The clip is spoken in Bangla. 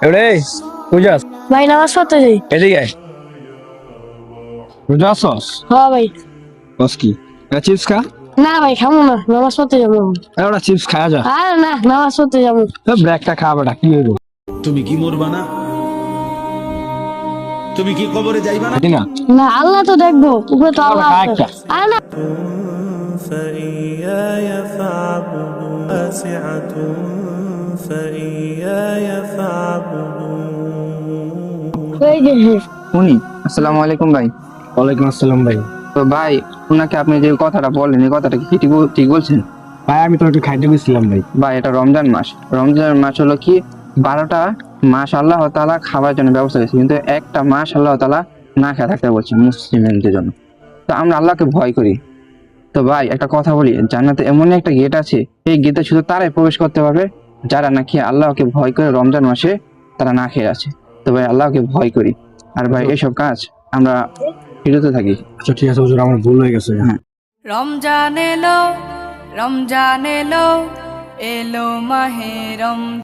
এবারে তুই যাস ভাই নামাজ পড়তে যাই। এদিকে আয়। রোজা আসস হ্যাঁ ভাই। বস কি চিপস খা না ভাই খাবো না, নামাজ পড়তে যাবো। ওটা চিপস খাওয়া যা আর না, নামাজ পড়তে যাবো। ব্রেকটা খা বেটা কি হইল তুমি কি মরবা না? তুমি কি কবরে যাইবা না? না না আল্লাহ তো দেখবো, উপরে তো আল্লাহ খা আছে। একটা। আর না فإياي فاعبدون واسعة فإياي فاعبدون এই যে উনি আসসালামু আলাইকুম ভাই। ওয়ালাইকুম আসসালাম ভাই। তো ভাই ওনাকে আপনি যে কথাটা বললেন এই কথাটা কি ঠিক বলছেন? ভাই আমি তো একটু খাইতে গেছিলাম ভাই। ভাই এটা রমজান মাস, রমজান মাস হলো কি 12টা মাস আল্লাহ তাআলা খাবার জন্য ব্যবস্থা করেছে, কিন্তু একটা মাস আল্লাহ তাআলা না খেয়ে থাকতে বলছেন মুসলিমদের জন্য। তো আমরা আল্লাহকে ভয় করি। তো ভাই একটা কথা বলি, জান্নাতে এমন একটা গেট আছে, এই গেটে শুধু তারাই প্রবেশ করতে পারবে যারা নাকি আল্লাহকে ভয় করে রমজান মাসে তারা না খেয়ে আছে। তো ভাই আল্লাহকে ভয় করি, আর ভাই এইসব কাজ আমরা বিরত থাকি। আচ্ছা ঠিক আছে হুজুর, আমার ভুল হয়ে গেছে। রমজান এলো, রমজান এলো, এলো মাহে রমজান।